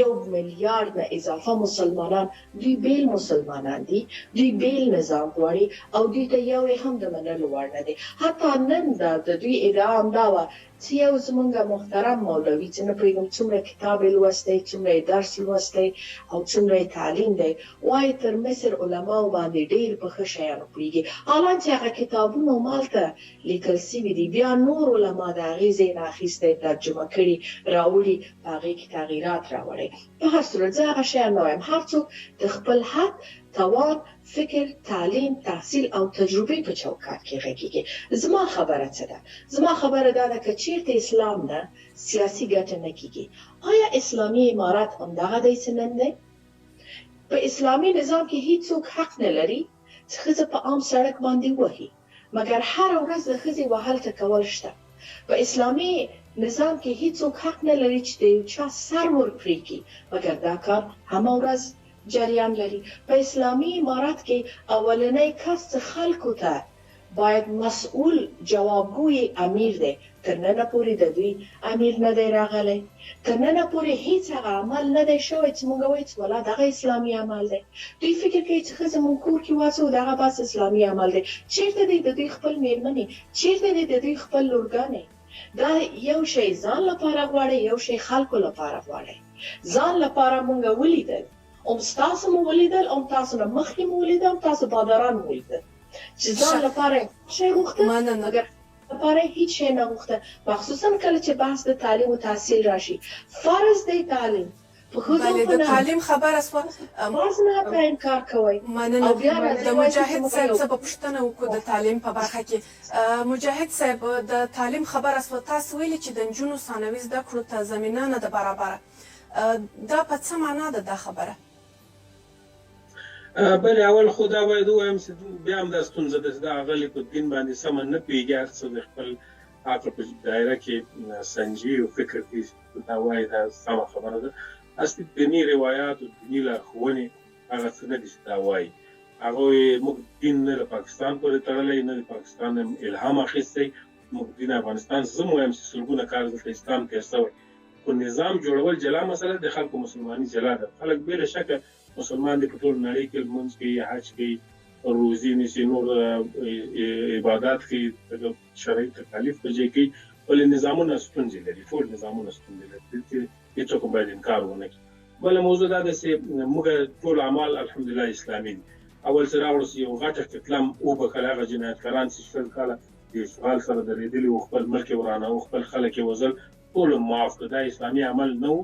1 میلیارډ نه اضافه مسلمانان، دوی بیل مسلمانان دي، دوی بیل نظام غواړي او دوی ته یو هم د منلو وړ نه دی. حتی نن د دوی ادعا همدا وه چې یو زمونږ محترم مولوي چې نه پوهېږم څومره کتاب یې لوستی، څومره یې درس لوستی او څومره یې تعلیم دی، وایي تر مصر علماو باندې ډېر په ښه شیانو پوهېږي، حالان چې هغه کتابونه مالته لیکل سوي دي. بیا نور علما د هغې ځای نه اخیستی، ترجمه کړي، راوړي، په هغې کې تغییرات راوړی. په هر صورت زه هغه شیان نه وایم. هر څوک د خپل حد، توان، فکر، تعلیم، تحصیل او تجربې په چوکاټ کې غږیږي. زما خبره څه ده؟ زما خبره دا ده که چیرته اسلام نه سیاسي ګټه نه کیږي، آیا اسلامي امارات همدغه دی څه نن دی؟ په اسلامي نظام کې هیڅوک حق نه لري چې ښځه په عام سړک باندې وهي، مګر هره ورځ د ښځې وهل ټکول شته. په اسلامي نظام کې هیڅوک حق نه لري چې د یو چا سر ورپرې کړي، مګر دا کار همه ورځ جریان لري. په اسلامي امارات کې اولنی کس خلکو ته باید مسئول جوابګوی امیر دی. تر ننه پورې د دوی امیر نه دی راغلی، تر ننه پورې هیڅ هغه عمل نه دی شوی چې موږ وایو چې والله دغه اسلامي عمل دی. دوی فکر کوي چې ښځه مونږ کور کې واچوو دغه بس اسلامي عمل دی. چیرته دی د دوی خپل میرمنې؟ چیرته دی د دوی خپل لورګانې؟ دا یو شی ځان لپاره غواړي، یو شی خلکو لپاره غواړي. ځان لپاره مونږ ولیدل، ستاسو مو ولیدل، تاسو نه مخکې مو ولیدل، تاسو باداران مو ولیدل چې ځان لپاره شی غوښته، مګر لپاره هیڅ شی نه غوښته. مخصوصا کله چې بحث د تعلیم او تحصیل راشي، فرض دی تعلیم. بله د تعلیم خبره سوه، فرض نه په انکار کوئ. مننه. د مجاهد صاحب څه به پوښتنه وکړو د تعلیم په برخه کې. مجاهد صاحب د تعلیم خبره سوه، تاسو ویلي چې د نجونو ثانوي زده کړو ته زمینه نه ده برابره، دا په څه معنا ده دا خبره؟ بلې اول خو دا باید ووایم چې بیا هم دا ستونزه ده چې دا هغه په دین باندې سمه نه پوهېږي، هر څه د خپل عقل په دایره کې سنجي او فکر کوي دا وایي دا سمه خبره ده. اصلي دیني روایات او دیني لارښوونې هغه څه نه دي چې دا وایي. هغوی موږ دین نه له پاکستان پورې تړلی، نه د پاکستان الهام اخیستی. موږ دین افغانستان زه هم وایم چې سلګونه کاله دلته اسلام تېر شوی، خو نظام جوړول جلا مسله د خلکو مسلماني جلا ده. خلک بېله شکه مسلمان دي، په ټول نړۍ کې لمونځ کوي، حج کوي، روزي نیسي، نور عبادات کوي، شرعي تکالیف په ځای کوي، ولې نظامونه ستونزې لري، ټول نظامونه ستونزې لري، هېڅوک باید انکار ونه کړي. بله موضوع دا ده چې موږ ټول اعمال الحمدلله اسلامي دي. اول چې راوړو چې یو غټه قتله وبښل، هغه جنایتکاران چې 20 کاله د اشغال سره درېدلي وو، خپل ملک یې ورانه، خپل خلک یې وژل، ټول معاف کړه. دا اسلامي عمل نه و.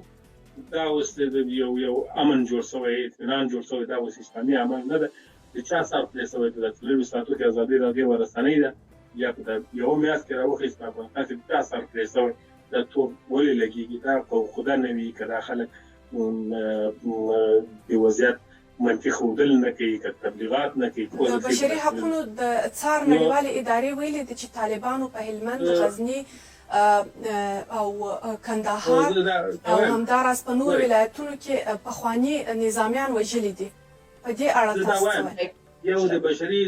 دا اوس یو امن جوړ شوی، اطمینان جوړ شوی، دا اوس اسلامي عمل نه ده. د چا سر پرې شوی ده؟ د 24 ساعتو کې ازادي راډیو رسنۍ ده، یا په یوه میاشت کې راوخیست په افغانستان کې د چا سر پرې شوی؟ دا توپ ولې لګېږي؟ دا خدا نه وي که دا خلک د وضعیت منفي ښودل نه کوي، که تبلیغات نه کوي. د بشري حقونو د څار نړیوالې ادارې ویلي دي چې طالبانو په هلمند، غزني او کندهار او همداراز په نورو ولایتونو کې پخواني نظامیان وژلي دي. په دې اړه تاسو څه وایئ؟ یو د بشري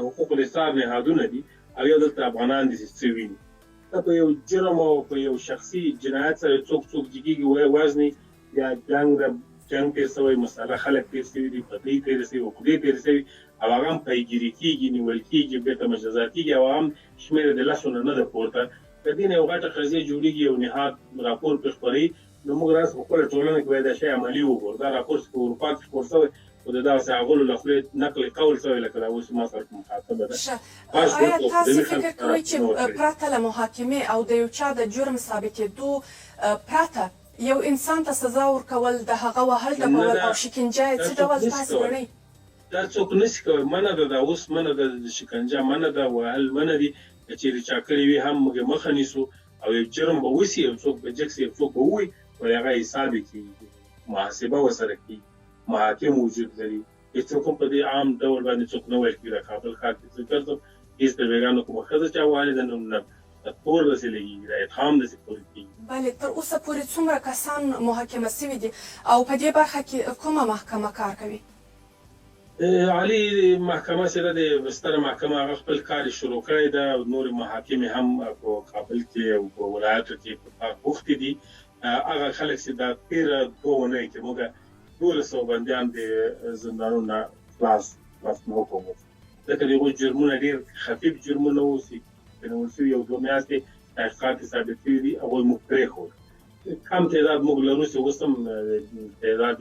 حقوقو د څار نهادونه دي او یو دلته افغانان دي چې څه ویني. دا په یو جرم او په یو شخصي جنایت سره څوک جګېږي، وزني یا جنګ تېر شوی، مساله خلک تېر شوي دي، پټۍ تېرې شوي، عقدې تېرې شوي، او هغه هم پیګیري کېږي، نیول کېږي، بېرته مجازات کېږي، او هم شمېره د 10 نه ده پورته. که دې نه یو غټه قضیه جوړېږي، یو نهاد راپور پرې خپروي، نو موږ راس په خپله ټولنه کې باید دا شی عملي وګورو. دا راپور چې په اروپا کې خپور شوی، خو د دغسې هغولو له خولې نقل قول شوی لکه دا اوس ما سره مخاطبه ده. آیا تاسې فکر کوئ چې پرته له محاکمې او د یو چا د جرم ثابتېدو پرته یو انسان ته سزا ورکول د هغه وهل ډبول او شکنجه یې څه ډول تاسې ګڼئ؟ دا څوک نشي کولی، منع ده، دا اوس منع ده، د شکنجه منع ده، وهل منع دي. که چېرې چا کړي وي هم موږ یې مخه نیسو او یو جرم به وسي، یو څوک به جګ سي، یو څوک به ووایي، وایي هغه حساب یې کېږي، محاسبه ورسره کېږي، محاکم وجود لري. هېڅوک هم په دې عام ډول باندې څوک نه ویل کېږي د کابل ښار کې زه ګرځم، هېڅ د بېګانو کومه ښځه چا وهلې ده نه تور داسې لګېږي، دا اتهام داسې پورې کېږي. بلې، تر اوسه پورې څومره کسان محاکمه سوي دي او په دې برخه کې کومه محکمه کار کوي؟ عالي محکمه چې ده د ستره محکمه هغه خپل کار شروع کړی ده او نورې محاکمې هم په کابل کې او په ولایاتو کې په کار بوختې دي. هغه خلک چې دا تېره 2 اونۍ کې موږ 1200 بندیان د زندانونو نه خلاص نه وکړو، ځکه د هغوی جرمونه ډېر خفیف جرمونه وو چې نیول شوي 1-2 میاشتې تحقیقات یې ثابت شوي دي، هغوی موږ پرېښود. کم تعداد موږ لرو چې اوس هم تعداد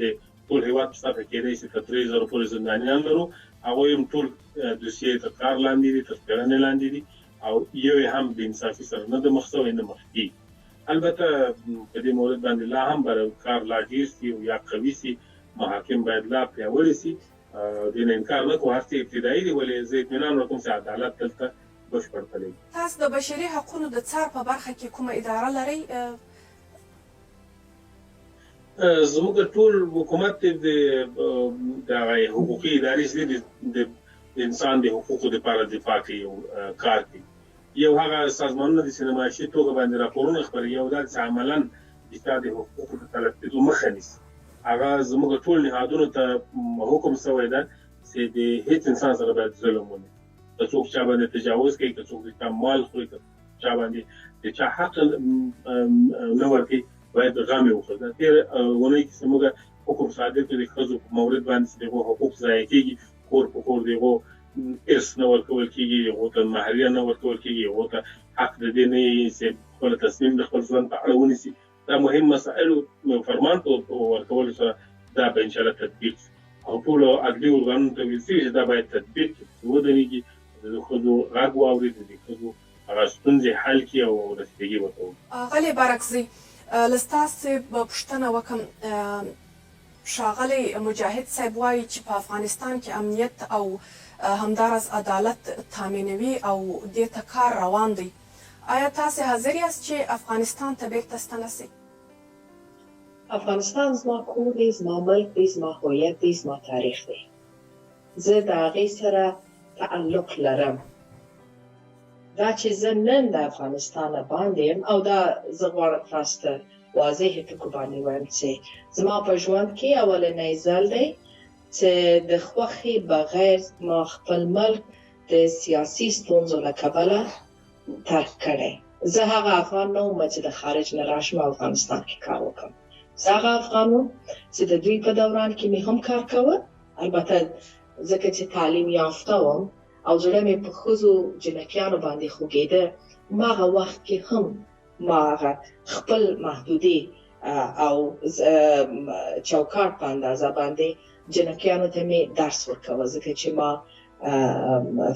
ټول هېواد په سطحه کېدای شي تر 3000 پورې زندانیان لرو، هغوی هم ټول دوسیې تر کار لاندې دي، تر څېړنې لاندې دي او یو یې هم بېانصافي سره نه ده مخ شوی نه مخ کېږي. البته په دې مورد باندې لا هم به کار لا ډېر سي او یا قوي سي، محاکم باید لا پیاوړي سي. دې نه انکار نه کوو، هر څه ابتدایي دي، ولې زه اطمینان ورکوم چې عدالت دلته بشپړ پلی. تاسو د بشري حقونو د څار په برخه کې کومه اداره لرئ؟ زموږ ټول حکومت د دغه حقوقي ادارې چې د انسان د حقوقو دپاره دفاع کوي او کار کوي. یو هغه سازمانونه دي چې د معاشي توګه باندې راپورونه خپروي، یو دا چې عملاً د چا د حقوقو د تلف کېدو مخه نیسي. هغه زموږ ټول نهادونو ته حکم شوی ده چې د هېڅ انسان سره باید ظلم ونه کړي. که څوک چا باندې تجاوز کوي، که څوک د چا مال خوري، که چا باندې د چا حق نه ورکوي، باید غم یې وخوري. دا تېره اونۍ کې چې موږ حکم صادر کړو د ښځو په مورد باندې چې د هغو حقوق ضایع کېږي، کور په کور د هغو ارث نه ورکول کېږي، هغو ته مهریه نه ورکول کېږي، هغو ته حق د دې نه وي چې خپله تصمیم د خپل ژوند په اړه ونیسي. دا مهم مسایلو فرمان په ورکولو سره دا به انشاءالله تطبیق شي او ټولو عدلي ارګانونو ته ویل شوي چې دا باید تطبیق کړي، چې ودرېږي، د ښځو غږ واوري، د ښځو هغه ستونزې حل کړي او رسیدګي ورته وکړي. غلې بارکزي، له ستاسې به پوښتنه وکړم، ښاغلی مجاهد صاحب وایي چې په افغانستان کې امنیت او همداراز عدالت تامینوي او دې ته کار روان دی. آیا تاسې حاضر یاست چې افغانستان ته بیرته ستنه سئ؟ افغانستان زما کور دی، زما ملک دی، زما هویت دی، زما تاریخ دی. زه د هغې سره تعلق لرم. دا چې زه نن د افغانستان باندې یم او دا زه غواړم تاسو ته واضح ټکو باندې وایم چې زما په ژوند کې اولنی ځل دی چې د خوښې بغیر ما خپل ملک د سیاسي ستونزو له کبله ترک کړی. زه هغه افغان نه وم چې د خارج نه راشم او افغانستان کې کار وکړم. زه هغه افغان وم چې د دوی په دوران کې مې هم کار کوه، البته ځکه چې تعلیم یافته وم او زړه مې په ښځو جنکیانو باندې خوږېده. ما هغه وخت کې هم ما هغه خپل محدودې او چوکاټ په اندازه باندې جنکیانو ته مې درس ورکوه، ځکه چې ما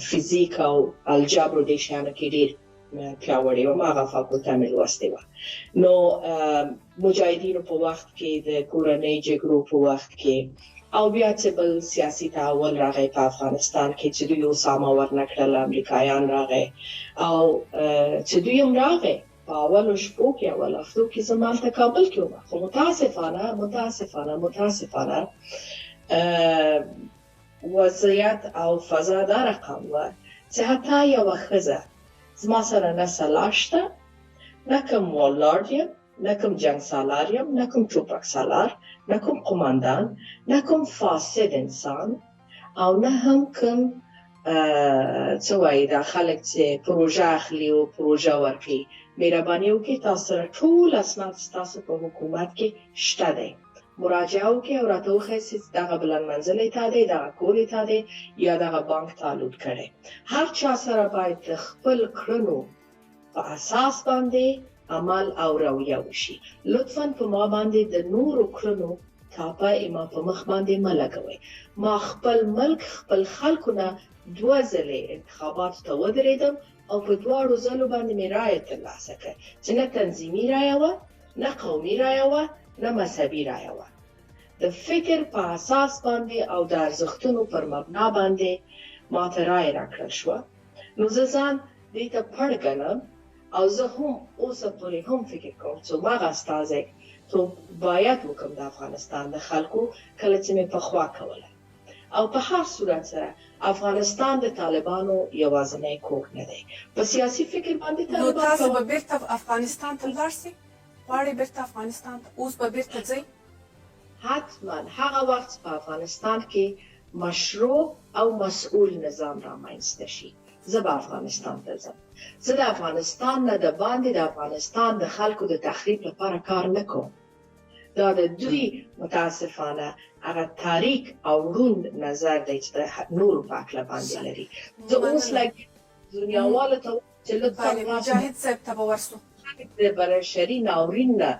فیزیک او الجبر دې شیانو کې ډېر پیاوړې وم. هغه فاکولته مې لوستې وه. نو مجاهدینو په وخت کې، د کورنۍ جګړو په وخت کې او بیا چې بل سیاسي تحول راغی په افغانستان کې چې دوی اسامه ورنکړل، امریکایان راغی او چې دوی هم راغی په اولو شپو کې، اول هفتو کې زه مالته کابل کې وم. خو متاسفانه وضعیت او فضا دا رقم وه چې حتی یوه ښځه زما سره نه سلا شته، نه کوم وارلارډ یم، نه کوم جنګ سالار یم، نه کوم ټوپک سالار، نه کوم قماندان، نه کوم فاسد انسان او نه هم کوم څه وایي دا خلک چې پروژه اخلي او پروژه ورکوي. مهرباني وکړئ تاسو سره ټول اسناد ستاسو په حکومت کې شته دی، مراجعه وکړئ او راته وښایئ چې دغه بلند منزلی تا دی، دغه کور یې تا دی یا دغه بانک تا لوټ کړی. هر چا سره باید د خپل کړنو په اساس باندې عمل او رویه وشي. لطفاً په ما باندې د نورو کړنو کاپه ما په مخ باندې مه لګوئ. ما خپل ملک خپل خلکو نه 2 ځلې انتخاباتو ته ودرېدم او په 2 ځلو باندې مې رایه ترلاسه کړه چې نه تنظیمي رایه وه، نه قومي رایه وه، نه مذهبي رایه وه. د فکر په اساس باندې او د ارزښتونو پر مبنا باندې ما ته رایه راکړل شوه. نو زه ځان دې ته پړ ګڼم او زه هم اوسه پورې هم فکر کوم چې مغه استازی تو باید وکم د افغانستان د خلکو کله چې مې پخوا کوله. او په هر صورت سره افغانستان د طالبانو یوازینی کور نه دی. په سیاسي فکر باندې نو تاسو به بیرته افغانستان ته لاړ شئ؟ غواړئ بیرته افغانستان ته؟ اوس به بیرته ځئ؟ حتما هغه وخت په افغانستان کې مشروع او مسؤل نظام رامنځته شي زه به افغانستان ته ځم. زه د افغانستان نه د باندې د افغانستان د خلکو د تخریب لپاره کار نه کوم. دا د دوی متاسفانه هغه تاریک او روند نظر دی چې د نورو په هکله باندې لري. زه اوس لږ دنیاوالو ته چې لطفا مجاهد صاحب ته به ورسو د بشري ناورین نه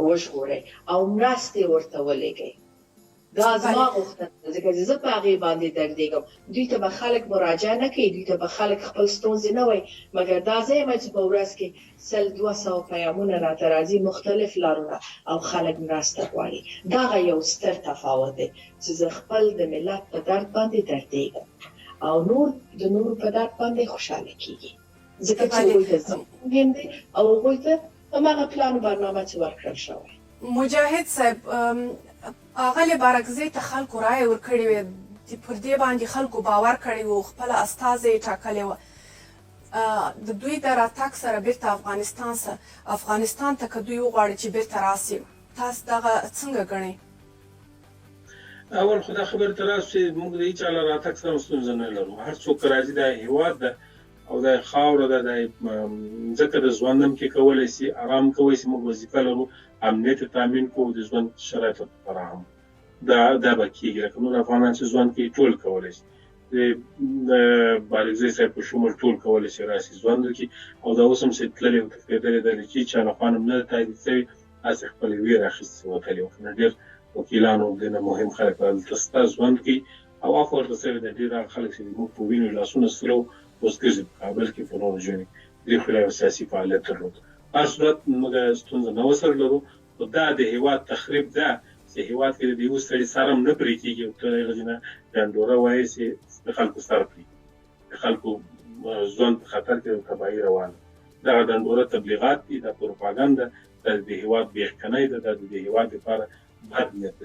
وژغورئ او مرستې ورته ولېږئ. دا زما غوښتنه ده ځکه چې زه په هغې باندې دردېږم. دوی ته به خلک مراجعه نه کوي، دوی ته به خلک خپل ستونزې نه وایي، مګر دا زه یم چې په ورځ کې 100-200 پیغامونه راته راځي مختلف لارونه او خلک مرسته غواړي. دغه یو ستر تفاوت دی چې زه خپل د ملت په درد باندې دردېږم او نور د نورو په درد باندې خوشحاله کېږي ځکه چې هغوی ته مهم دی او هغوی ته هماغه پلان و برنامه چې ورکړل شوی. مجاهد صاحب اغلی بارکزی ته خلکو رایه ورکړې وې، پر دې باندې خلکو باور کړی و، خپله استازی یې ټاکلی و. د دوی د راتګ سره بیرته افغانستان ته که دوی وغواړي چې بیرته راسي، تاسو دغه څنګه ګڼئ؟ اول خو دا خبرې ته راسو چې موږ د هېچا له راتګ سره ستونزه نه لرو. هر څوک راځي دا هېواد ده او دا خاوره ده، دا ځکه د ژوند هم کې کولی شي، ارام کولی شي. موږ وظیفه لرو امنیت تامین کوو، د ژوند شرایطو فراهم دا به کېږي. لکه نور افغانان چې ژوند کوي ټول کولی شي، د بارکزی صاحب په شمول ټول کولی شي راشي ژوند وکړي. او دا اوس هم چې تللي او تښتېدلي دي چې چا لخوا هم نه ده تایید شوي، هسې خپلې ویر اخیستې وتلي و. کنه ډېر وکیلانو دې مهم خلک دلته ستا ژوند کوي او عفو ورته شوې ده. ډېر هغه خلک چې موږ په وینو لاسونه سرو اوس ګرځي په کابل کې په نورو ژوند دې خو یو سیاسي فعالیت درلود. په هر صورت موږ ستونزه نه ورسره لرو، خو دا د هېواد تخریب ده چې هېواد کې د یو سړي سر هم نه پرې کېږي. او ته هغه نه ډنډوره وایې چې د خلکو سر پرې، د خلکو ژوند په خطر کې د تباهي روانه. دغه ډنډوره تبلیغات دي، دا پروپاګانده، دا د هېواد بېخکنۍ ده، دا د هېواد لپاره بد نیت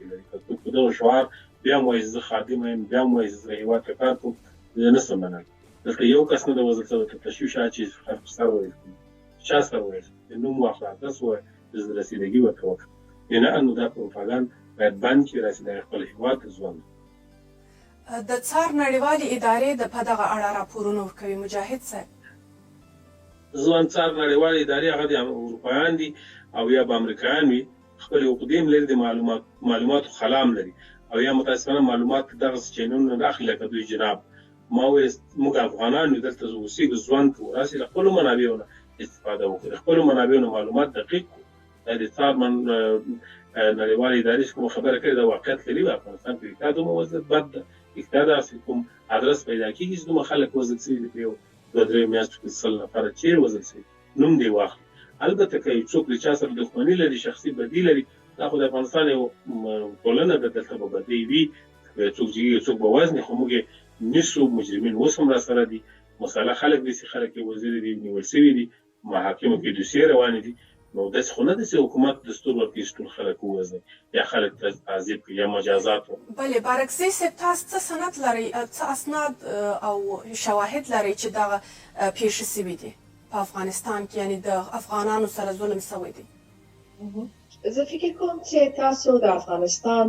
لري. که څوک په دغه شعار بیا هم وایي زه خادمه یم، بیا هم وایي زه هېواد ته کار کوم، زه نه شم منلی. دلته یو کس نه ده وژل شوی، ته تشویش چې خلکو سر وویل کړي، چا سر وویل، د نوم واخله، ادرس ووایه، د رسیدګي ورته وکړه. نه نو دا پروپاګاندا باید بند کړي، رسیدګي خپل هېواد ته ژوند. د څار نړیوالې ادارې په دغه اړه راپورونه ورکوي مجاهد صاحب؟ ځوان څار نړیوالې ادارې هغه د اروپایان دي او یا به امریکایان وي، خپلې عقدې هم لري، د معلوماتو خلا هم لري او یا متاسفانه معلومات دغسې چینلونه نه اخلي لکه دوی جناب. ما وویل موږ افغانان یو، دلته اوسېږو، ژوند کوو، راسې له خپلو منابعو نه استفاده وکړو، د خپلو منابعو نه معلومات دقیق کړو. دا د څار نړیوالې ادارې چې کومه خبره کړې دا واقعیت لري. په افغانستان کې رښتیا دومره وضعیت بد ده، رښتیا داسې کوم ادرس پیدا کېږي چې دومره خلک وژل شوي دي په یو 2-3 میاشتو کې 100 نفره چیرې وژل شوي، نوم دې واخلي. البته که یو څوک د چا سره دښمني لري، شخصي بدي لري، دا خو د افغانستان یو ټولنه ده، دلته به بدۍ وي، یو څوک جګي یو څوک به وزني، خو موږ یې نیسو. مجرمین اوس هم راسره دي، مساله خلک داسې خلک یې وژلي دي، نیول شوي دي، محاکمو کې دوسیې روانې دي. نو داسې خو نه ده چې حکومت دستور ورکړي چې ټول خلک ووژني یا خلک تعذیب کړي یا مجازات ورکړي. بلې بارکزی صاحب، تاسو څه سند لرئ، څه اسناد او شواهد لرئ چې دغه پیښې شوي دي په افغانستان کې، یعنې د افغانانو سره ظلم شوی دی؟ زه فکر کوم چې تاسو د افغانستان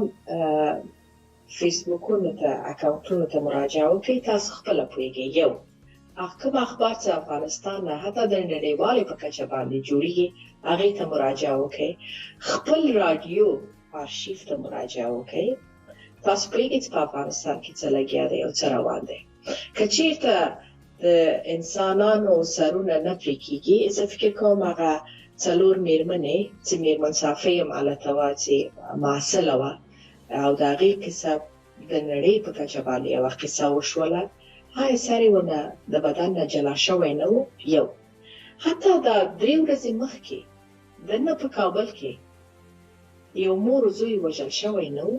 فیسبوکونو ته، اکاونټونو ته مراجعه وکړئ، تاسو خپله پوهېږئ. یو کوم اخبار چې افغانستان نه حتی د نړیوالې په کچه باندې جوړېږي هغې ته مراجعه وکړئ. خپل راډیو آرشیف ته مراجعه وکړئ، تاسو پوهېږئ چې په افغانستان کې څه لګیا دی او څه روان دی. که چېرته د انسانانو سرونه نه پرې کېږي، زه فکر کوم هغه څلور مېرمنې چې مېرمن صافۍ هم هلته وه چې محصله وه او د هغې کیسه د نړۍ په کچه باندې یوه قصه وشوله. هغه سر یې ونه د بدن نه جلا شوی نه و. یو حتی دا 3 ورځې مخکې دننه په کابل کې یو مور و زوی وژل شوی نه و.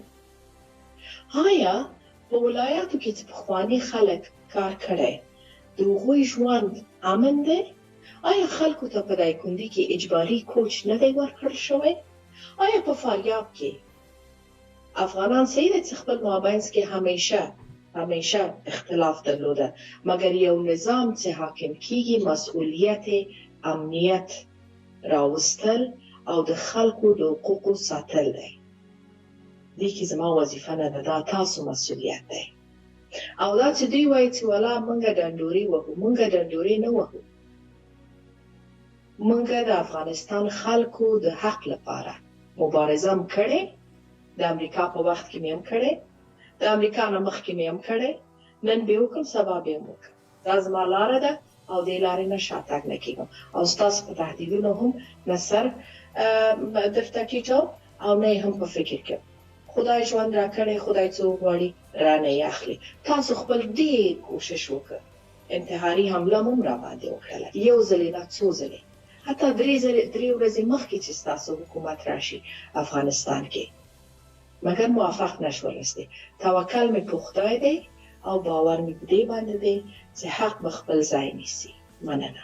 آیا په ولایاتو کې چې پخواني خلک کار کړی د هغوی ژوند امن دی؟ آیا خلکو ته په دایکنډي کې اجباري کوچ نه دی ورکړل شوی؟ آیا په فاریاب کې افغانان صحیح دی چې خپل مابینځ کې همیشه اختلاف درلوده، مګر یو نظام چې حاکم کیږي مسئولیت امنیت راوستل او د خلکو د حقوقو ساتل دی. دې کې زما وظیفه نه ده، دا تاسو مسئولیت دی. او دا چې دوی وایي چې ولا موږ ډنډورې وهو، موږ ډنډورې نه وهو. موږ د افغانستان خلکو د حق لپاره مبارزه هم کړې، د امریکا په وخت کې مې هم کړې، د امریکا نه مخکې مې هم کړې، نن به وکړم سبا به هم وکړم. دا زما لاره ده او دې لارې نه شاتګ نه کېږم او ستاسو په تهدیدونو هم نه سر درته ټیټوم او نه یې هم په فکر کې. خدای ژوند راکړی، خدای څه وغواړي رانه یې اخلي. تاسو خپل ډېر کوشش وکړ، انتحاري حمله هم راباندې وکړله، یو ځلې نه څو ځلې، حتی 3 ورځې مخکې چې ستاسو حکومت راشي افغانستان کې، مګر موفق نشولستی. توکل مې په خدای دی او باور مې په دې باندې دی چې حق به خپل ځای نیسي. مننه.